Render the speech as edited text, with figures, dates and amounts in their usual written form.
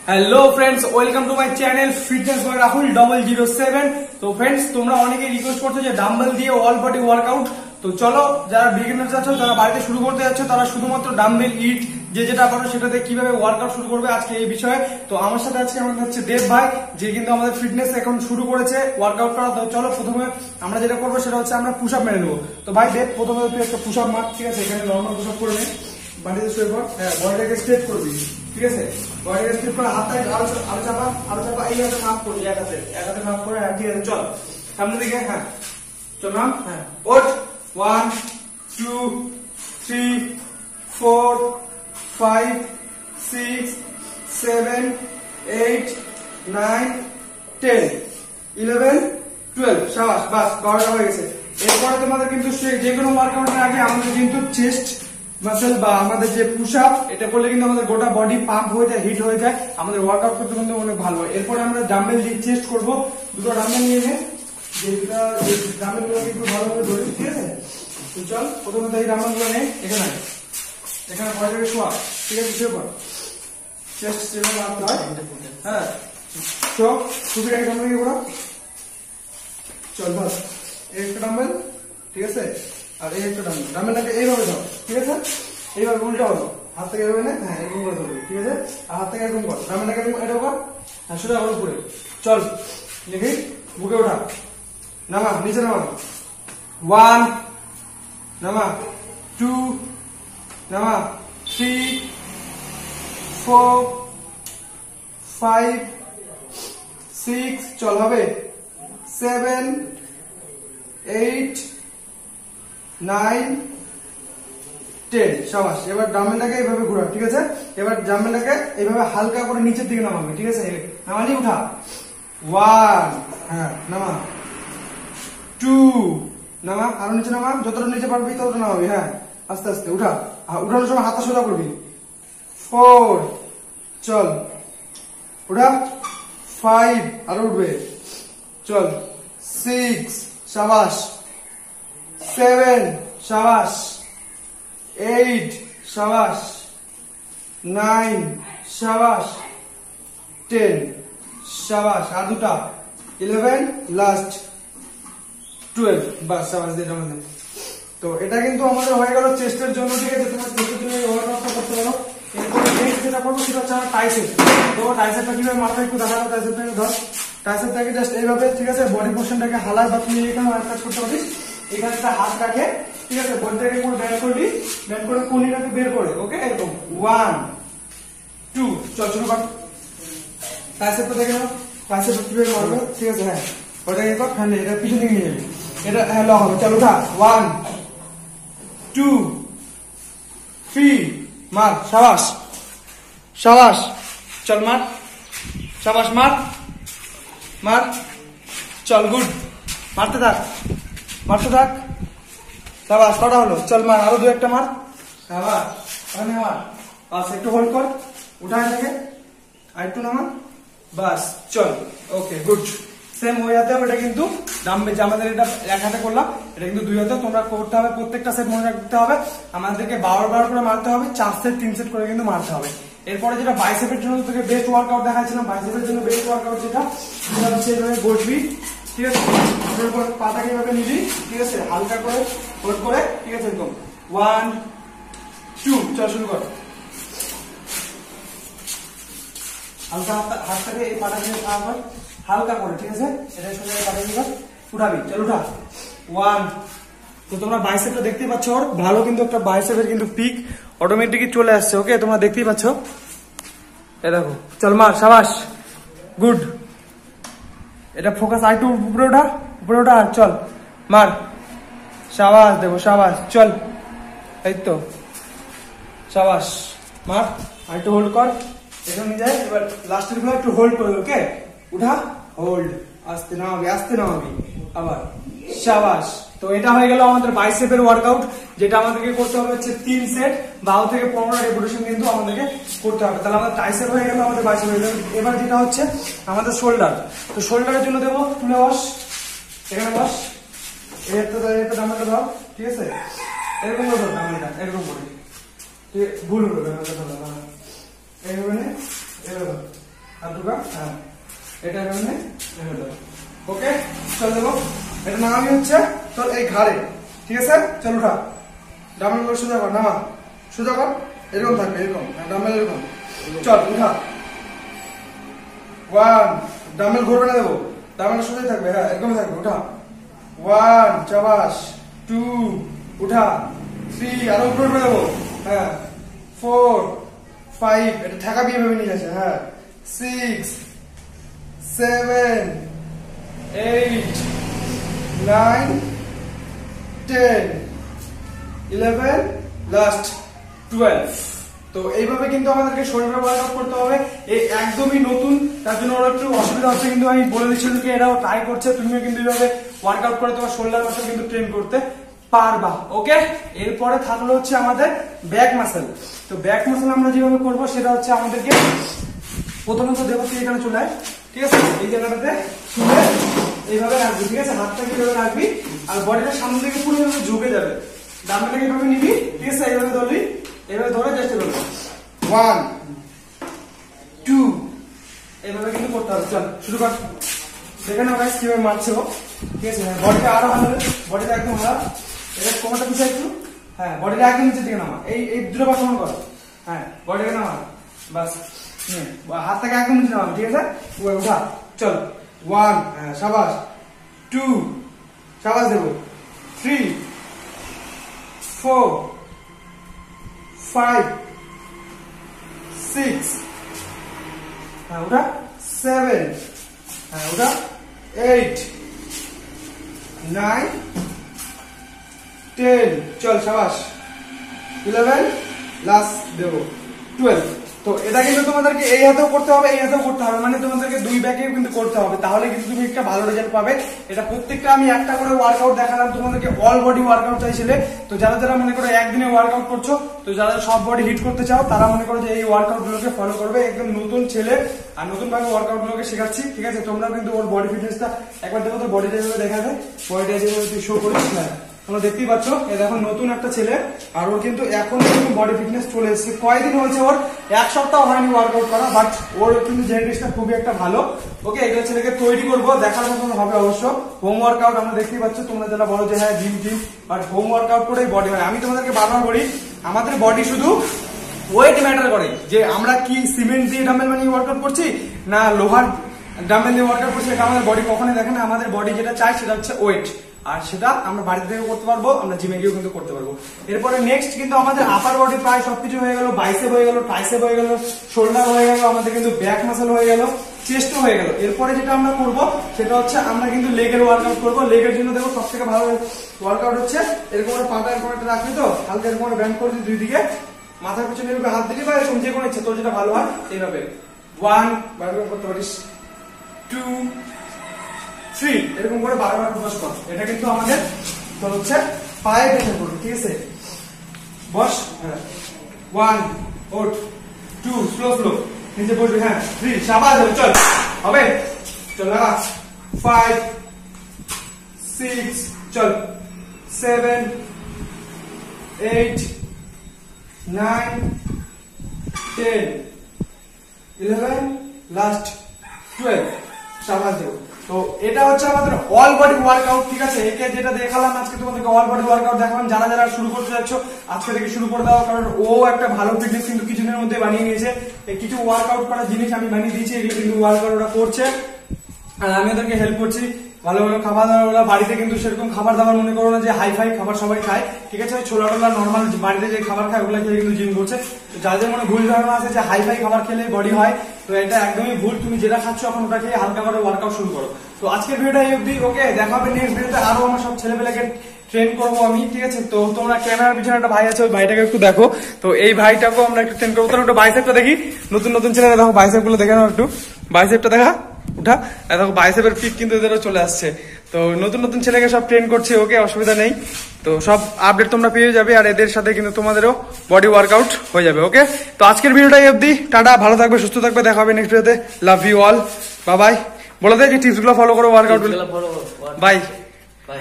Hello friends, welcome to my channel fitness boy Rahul 007। তো friends, তোমরা অনেকে রিকোয়েস্ট করছো যে ডাম্বেল দিয়ে অল বডি ওয়ার্কআউট। তো চলো, যারা বিগিনার্স আছো, যারা বাড়িতে শুরু করতে যাচ্ছ, তারা শুধুমাত্র ডাম্বেল ইট যে যেটা পারো সেটাতে কিভাবে ওয়ার্কআউট শুরু করবে আজকে এই বিষয়ে। তো আমার সাথে আজকে আমাদের হচ্ছে দেব ভাই, যে কিন্তু আমাদের ফিটনেস এখন শুরু করেছে ওয়ার্কআউট করা। তো চলো, প্রথমে আমরা যেটা করবো সেটা হচ্ছে আমরা পুশ আপ মেরে নেবো। তো ভাই দেব, প্রথমে তুই একটা পুশ আপ মার, ঠিক আছে? এখানে নর্মাল পুশ আপ করে নে, বাড়িতে শুয়ে পড়। হ্যাঁ, বডিটাকে স্ট্রেট করবি, ঠিক আছে? বডিটাকে স্ট্রেট করে হাতটা আরো চাপা এই হাতে মাপ করবি, এক হাতে মাপ করে। হ্যাঁ, ঠিক আছে, চল সামনের দিকে। হ্যাঁ চল নাম। হ্যাঁ, ওঠ। 1 2 3 4 5 6 7 8 9 10 11 12। শাবাশ, বাস 12টা হয়ে গেছে। এরপরে তোমাদের কিন্তু যে কোনো ওয়ার্কআউটের আগে আমাদের কিন্তু চেস্ট মাসেল বা আমাদের যে পুশ আপ, এটা করলে কিন্তু আমাদের গোটা বডি পাম্প হয়ে যায়, হিট হয়ে যায়, আমাদের ওয়ার্কআউট করতে কিন্তু অনেক ভালো হয়। এরপরে আমরা ডাম্বেল দিয়ে চেস্ট করবো। দুটো ডাম্বেল নিয়ে নে, যেটা ডাম্বেল গুলো একটু ভালোভাবে ধরে, ঠিক আছে? তো চল, প্রথমে এই ডাম্বেল গুলো নে, এখানে বডিটাকে শোয়া, ঠিক আছে? শুয়ে পড়, চেস্ট যেভাবে মারতে হয়। হ্যাঁ, চোখ টুপিটাকে ডাম্বেল দিয়ে পড়া। চল বাস, এই একটা ডাম্বেল, ঠিক আছে? আর এই একটা ডাম্বেলটাকে এইভাবে ধর, ঠিক আছে? এইভাবে উল্টা হলো, হাত থেকে এভাবে না, হ্যাঁ এরকম করে ধরবি, ঠিক আছে? আর হাত থেকে এরকম কর, ডাম্বেলটাকে এটা কর। হ্যাঁ, সোজা আবার উপরে চল, দেখি বুকে ওঠা, নামা, নিচে নামা। 1 নামা, 2 নামা, 3 4 5 6 চল, হবে 7 8 9 10। শাবাশ। এবার ডাম্বেলটাকে এইভাবে ঘোরা, ঠিক আছে? এবার ডাম্বেলটাকে এইভাবে হালকা করে নিচের দিকে নামাবে, ঠিক আছে? নামালি, উঠা। 1, হ্যাঁ নামা। 2 নামা, আরো নিচে নামা, যতটা নিচে পারবি ততটা নামাবি। হ্যাঁ, আস্তে আস্তে উঠা। উঠানোর সময় হাতটা সোজা করবি। 4 চল, উঠা। 5 আরো উঠবে, চল। 6 শাবাশ। 7 শাবাশ। 8 শাবাশ। 9 শাবাশ। 10 শাবাশ। আর দুটা, 11 লাস্ট, 12। বাস, শাবাশ দিয়ে আমাদের। তো এটা কিন্তু আমাদের হয়ে গেল চেস্টের জন্য, ঠিক আছে? তোমার চেস্টের জন্য এই ওয়ার্কআউটটা করতে পারো। এরপরে নেক্সট যেটা করবো সেটা হচ্ছে আমার টাইসেপ। তো টাইসেপটা কিভাবে মাথা একটু দেখানো, টাইসেপটাকে ধর। টাইসেপটাকে জাস্ট এইভাবে, ঠিক আছে? বডি পোর্শনটাকে হালায়, বা তুমি এখানে কাজ করতে পারিস। এখানে একটা হাত রাখে, ঠিক আছে? বডিটাকে পুরো ব্যান্ড করবি, ব্যান্ড করে কোনিটাকে বের করে, ওকে? এরকম 1 2 চল, শুরু কর। টাইসেপটা দেখে নাও, টাইসেপটা কিভাবে মারবে, ঠিক আছে? হ্যাঁ, ওটাকে কর। হ্যাঁ, এটা পিছন দিকে নিয়ে যাবি, এটা হ্যাঁ ল হবে। চল, উঠা। 1 2 3 মার। শাবাশ শাবাশ, চল মার। শাবাশ, মার মার, চল, গুড। মারতে থাক, মারতে থাক। শাবাশ, কটা হলো? চল মার, আরো 2-1টা মার। শাবাশ, মার। বাস, একটু হোল্ড কর, উঠায় থেকে আর একটু নামা। বাস, চল, ওকে, গুড। সেম ওই হাতে হবে। এটা কিন্তু ডাম্বেল, আমাদের এটা এক হাতে করলাম, এটা কিন্তু 2 হাতে তোমরা করতে হবে। প্রত্যেকটা সেট মনে রাখতে হবে, আমাদেরকে 12 করে মারতে হবে। 4 সেট 3 সেট করে কিন্তু মারতে হবে। এরপরে যেটা বাইসেপের জন্য তোকে বেস্ট ওয়ার্কআউট দেখাচ্ছিলাম, বাইসেপের জন্য বেস্ট ওয়ার্কআউট যেটা হচ্ছে এভাবে বসবি, ঠিক আছে? পাটাকে এভাবে নিবি, ঠিক আছে? হালকা করে হোল্ড করে, ঠিক আছে? এরকম 1 2 চল, শুরু কর। হালকা হাতটাকে এই পাটাকে হালকা করে, ঠিক আছে? এটা সোজা পাটাকে উঠাবি, চল, উঠা। 1। তো তোমরা বাইসেপটা দেখতেই পাচ্ছ, ওর ভালো কিন্তু একটা বাইসেপের কিন্তু পিক অটোমেটিকই চলে আসছে, ওকে? তোমরা দেখতেই পাচ্ছ, এ দেখো। চল মার, শাবাশ, গুড। এটা ফোকাস, আরেকটু উপরে ওঠা, উপরে ওঠা, আর চল মার। শাবাশ, দেখো, শাবাশ, চল, এই তো, শাবাশ, মার। আরেকটু হোল্ড কর, এখানে নিয়ে যায়। এবার লাস্টের গুলো একটু হোল্ড করবে, ওকে? উঠা, হোল্ড, আস্তে নামাবি, আস্তে নামাবি, আবার। শাবাশ। তো এটা হয়ে গেল আমাদের বাইসেপের ওয়ার্কআউট, যেটা আমাদেরকে করতে হবে হচ্ছে 3 সেট, 12 থেকে 15 রেপিটেশন কিন্তু আমাদেরকে করতে হবে। তাহলে আমাদের ট্রাইসেপ হয়ে গেল, আমাদের বাইসেপ হয়ে গেল। এবার যেটা হচ্ছে আমাদের শোল্ডার। তো শোল্ডারের জন্য দেবো, তুলে বস, এখানে বস, এটা ডাম্বেলটা ধর, ঠিক আছে? এরকম করে ধর ডাম্বেলটা, এরকম করে, ঠিক ভুল হলো ডাম্বেলটা ধরা, এইভাবে নে, এইভাবে হাত ঢুকা, হ্যাঁ এটা এখানে ওকে। চল দেবো, এটা নামাবি হচ্ছে তোর এই ঘাড়ে, ঠিক আছে? চল উঠা, ডাম্বেল গুলো সোজা কর, নামা সোজা কর, এরকম থাকবে, এরকম ডাম্বেল এরকম। চল উঠা, 1, ডাম্বেল ঘুরবে না দেবো, ডাম্বেল সোজাই থাকবে, হ্যাঁ এরকম থাকবে, উঠা 1, চাবাস 2, উঠা 3, আরো উপরে উঠে দেবো, হ্যাঁ 4, 5, এটা ঠেকাবি এভাবে নিয়ে যাচ্ছে, হ্যাঁ 6, 7, 8, 9, 10, 11, লাস্ট 12। তো এইভাবে কিন্তু আমাদেরকে শরীরের ওয়ার্কআউট করতে হবে। এই একদমই নতুন, তার জন্য ওরা একটু অসুবিধা হচ্ছে, কিন্তু আমি বলে দিচ্ছি যে এরাও ট্রাই করছে, তুমিও কিন্তু এইভাবে ওয়ার্কআউট করে তোমার শোল্ডার মাসল কিন্তু ট্রেন করতে পারবা। ওকে, এরপরে থাকলো হচ্ছে আমাদের ব্যাক মাসেল। তো ব্যাক মাসেল আমরা যেভাবে করবো সেটা হচ্ছে আমাদেরকে প্রথমত দেবো, তুই এখানে চলে আয়, ঠিক আছে? এই জায়গাটাতে শুনে এইভাবে রাখবি, ঠিক আছে? হাতটাকে এইভাবে রাখবি আর বডিটা সামনে থেকে পুরো এইভাবে ঝুঁকে যাবে, ডাম্বেলটাকে এইভাবে নিবি, ঠিক আছে? এইভাবে ধরবি, এইভাবে ধরে চেষ্টা করবি, 1, 2, এইভাবে কিন্তু করতে হবে। চল শুরু কর, দেখে নাও গাইস কিভাবে মারছে ও, ঠিক আছে? বডিটা আরো ভালো, বডিটা একদম ভালো, এটা কোমরটা পিছিয়ে একটু, হ্যাঁ বডিটা একদম নিচের দিকে নামা, এই দুটো পা সমান কর, হ্যাঁ বডিটাকে নামা, বাস হাতটাকে একদম নিচে নামাবি, ঠিক আছে? উঠা, চল 1, হ্যাঁ সাবাস 2, সাবাস দেবো 3, 4, 5, 6, হ্যাঁ ওটা 7, হ্যাঁ ওটা 8, 9, 10, চল সাবাস 11, লাস্ট দেবো 12। তো এটা কিন্তু তোমাদেরকে এই হাতেও করতে হবে, এই হাতেও করতে হবে, মানে তোমাদেরকে দুই ব্যাকেও কিন্তু করতে হবে, তাহলে কিন্তু তুমি একটা ভালো রেজাল্ট পাবে। এটা প্রত্যেকটা আমি একটা করে ওয়ার্কআউট দেখালাম তোমাদেরকে, অল বডি ওয়ার্কআউট চাইছিলে। তো যারা যারা মনে করো একদিনে ওয়ার্কআউট করছো, তো যারা সব বডি হিট করতে চাও, তারা মনে করো যে এই ওয়ার্কআউট গুলোকে ফলো করবে। একদম নতুন ছেলে আর নতুন ভাবে ওয়ার্কআউট গুলোকে শেখাচ্ছি, ঠিক আছে? তোমরা কিন্তু ওর বডি ফিটনেসটা একবার দেখো, তো বডিটা যেভাবে দেখা যায়, বডিটা যেভাবে তুই শো করিস, হ্যাঁ তোমরা দেখতেই পাচ্ছ, এই দেখো নতুন একটা ছেলে, আর ওর কিন্তু এখন বডি ফিটনেস চলে এসেছে। কয়দিন হয়েছে ওর, 1 সপ্তাহ হয়নি ওয়ার্কআউট করা, বাট ওর কিন্তু জেনেটিক্সটা খুবই একটা ভালো। ওকে, এটা ছেলেকে তৈরি করবো, দেখার মতন হবে অবশ্য। হোম ওয়ার্কআউট আমরা দেখতেই পাচ্ছ, তোমরা যারা বলো যে হ্যাঁ জিম, বাট হোম ওয়ার্কআউট করেই বডি হয়। আমি তোমাদেরকে বারবার বলি, আমাদের বডি শুধু ওয়েট ম্যাটার করে, যে আমরা কি সিমেন্ট দিয়ে ডাম্বেল বানিয়ে ওয়ার্কআউট করছি না লোহার ডাম্বেল দিয়ে ওয়ার্কআউট করছি, এটা আমাদের বডি কখনোই দেখে না। আমাদের বডি যেটা চায় সেটা হচ্ছে ওয়েট, আর সেটা আমরা বাড়িতে থেকেও করতে পারবো, আমরা জিমে গিয়েও কিন্তু করতে পারবো। এরপরে নেক্সট কিন্তু আমাদের আপার বডি প্রায় সবকিছু হয়ে গেল, বাইসেপ হয়ে গেল, ট্রাইসেপ হয়ে গেল, শোল্ডার হয়ে গেল, আমাদের কিন্তু ব্যাক মাসল হয়ে গেল, চেস্টও হয়ে গেল। এরপরে যেটা আমরা করবো সেটা হচ্ছে আমরা কিন্তু লেগের ওয়ার্কআউট করবো। লেগের জন্য দেখো সব থেকে ভালো ওয়ার্কআউট হচ্ছে এরকম পাটা এরকম একটা রাখবি, তো হালকা এরকম ব্যান্ড করবি দুই দিকে, মাথার পিছনে এরকম হাত দিলি বা এরকম যে কোনো ইচ্ছে তোর যেটা ভালো হয় এইভাবে 1 বারবার করতে পারিস, 2, 3 এরকম করে 12 বার প্রকাশ কর। এটা কিন্তু আমাদের তোর হচ্ছে পায়ে প্রেসার করবে, ঠিক আছে? বস, হ্যাঁ 1, ওঠ 2, স্লো নিচে বসবি, হ্যাঁ 3, শাবাশ, চল হবে, চল লাগা 5, 6, চল 7, 8, 9, 10, 11, লাস্ট 12, শাবাশ দেব। তো এটা হচ্ছে আমাদের অল বডি ওয়ার্কআউট, ঠিক আছে? একে যেটা দেখালাম আজকে তোমাদেরকে অল বডি ওয়ার্কআউট দেখালাম। যারা যারা শুরু করতে যাচ্ছ আজকে থেকে শুরু করে দাও, কারণ ও একটা ভালো ফিটনেস কিন্তু কিছুদিনের মধ্যে বানিয়ে নিয়েছে। কিছু ওয়ার্কআউট করার জিনিস আমি বানিয়ে দিয়েছি, এগুলো কিন্তু ওয়ার্কআউট ওরা করছে আর আমি ওদেরকে হেল্প করছি। ভালো ভালো খাবার দাবার, বাড়িতে কিন্তু সেরকম খাবার দাবার মনে করো না যে হাই ফাই খাবার সবাই খায়, ঠিক আছে? ওই ছোলা টোলা নর্মাল বাড়িতে যে খাবার খায় ওগুলো খেয়ে কিন্তু জিম করছে। তো যাদের মনে ভুল ধারণা আছে যে হাই ফাই খাবার খেলে বডি হয়, তো এটা একদমই ভুল। তুমি যেটা খাচ্ছ এখন ওটা খেয়ে হালকা করে ওয়ার্কআউট শুরু করো। তো আজকের ভিডিওটা এই অবধি, ওকে? দেখা হবে নেক্সট ভিডিওতে, আরো আমার সব ছেলেপেলেকে ট্রেন করবো আমি, ঠিক আছে? তো তোমরা ক্যামেরার পিছনে একটা ভাই আছে, ওই ভাইটাকে একটু দেখো। তো এই ভাইটাকেও আমরা একটু ট্রেন করবো। তাহলে একটু বাইসেপটা দেখি, নতুন নতুন ছেলেরা দেখো বাইসেপ গুলো দেখে নাও, একটু বাইসেপটা দেখা, উঠা, দেখো বাইসেপের পিক কিন্তু এদেরও চলে আসছে। তো নতুন নতুন ছেলেকে সব ট্রেন করছে, ওকে, অসুবিধা নেই। তো সব আপডেট তোমরা পেয়ে যাবে, আর এদের সাথে কিন্তু তোমাদেরও বডি ওয়ার্কআউট হয়ে যাবে, ওকে? তো আজকের ভিডিওটাই অবধি, টাটা, ভালো থাকবে, সুস্থ থাকবে, দেখা হবে নেক্সট ভিডিওতে। Love you all, bye bye. বলে দে যে টিপস গুলো ফলো করো, ওয়ার্কআউট গুলো, বাই বাই।